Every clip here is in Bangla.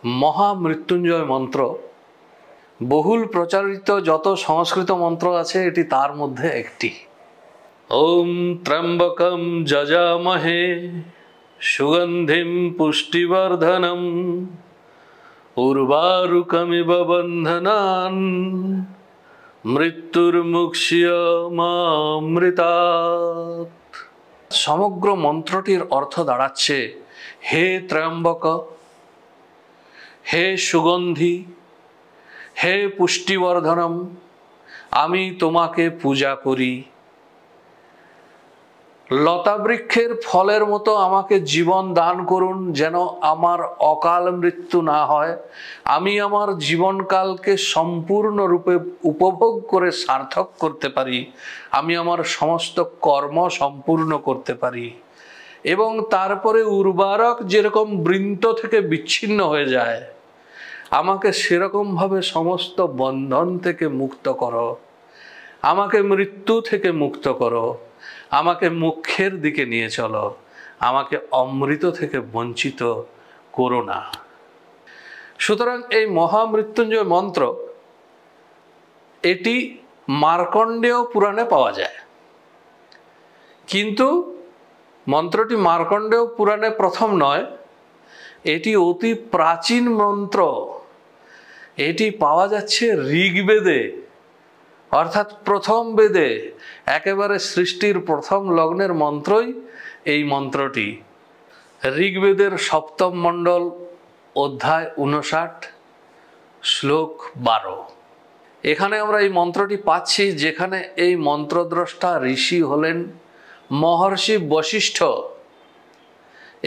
মহামৃত্যুঞ্জয় মন্ত্র বহুল প্রচারিত যত সংস্কৃত মন্ত্র আছে এটি তার মধ্যে একটি। ওম ত্র্যম্বকম যজামহে সুগন্ধিম পুষ্টিবর্ধনম উর্বারুকমিব বন্ধনান মৃত্যুর্মুক্ষ্যমামৃতাৎ। সমগ্র মন্ত্রটির অর্থ দাঁড়াচ্ছে, হে ত্র্যম্বক, হে সুগন্ধি, হে পুষ্টিবর্ধনম, আমি তোমাকে পূজা করি। লতাবৃক্ষের ফলের মতো আমাকে জীবন দান করুন, যেন আমার অকাল মৃত্যু না হয়, আমি আমার জীবনকালকে সম্পূর্ণরূপে উপভোগ করে সার্থক করতে পারি, আমি আমার সমস্ত কর্ম সম্পূর্ণ করতে পারি। এবং তারপরে উর্বারক যেরকম বৃন্ত থেকে বিচ্ছিন্ন হয়ে যায়, আমাকে সেরকমভাবে সমস্ত বন্ধন থেকে মুক্ত করো, আমাকে মৃত্যু থেকে মুক্ত করো, আমাকে মোক্ষের দিকে নিয়ে চলো, আমাকে অমৃত থেকে বঞ্চিত করো না। সুতরাং এই মহামৃত্যুঞ্জয় মন্ত্র এটি মার্কণ্ডেয় পুরাণে পাওয়া যায়, কিন্তু মন্ত্রটি মার্কণ্ডেয় পুরাণে প্রথম নয়, এটি অতি প্রাচীন মন্ত্র। এটি পাওয়া যাচ্ছে ঋগ্বেদে, অর্থাৎ প্রথম বেদে, একেবারে সৃষ্টির প্রথম লগ্নের মন্ত্রই এই মন্ত্রটি। ঋগ্বেদের সপ্তম মণ্ডল, অধ্যায় 59, শ্লোক 12। এখানে আমরা এই মন্ত্রটি পাচ্ছি, যেখানে এই মন্ত্রদ্রষ্টা ঋষি হলেন মহর্ষি বশিষ্ঠ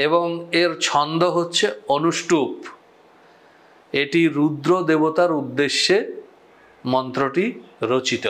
এবং এর ছন্দ হচ্ছে অনুষ্টুপ। এটি রুদ্র দেবতার উদ্দেশ্যে মন্ত্রটি রচিত।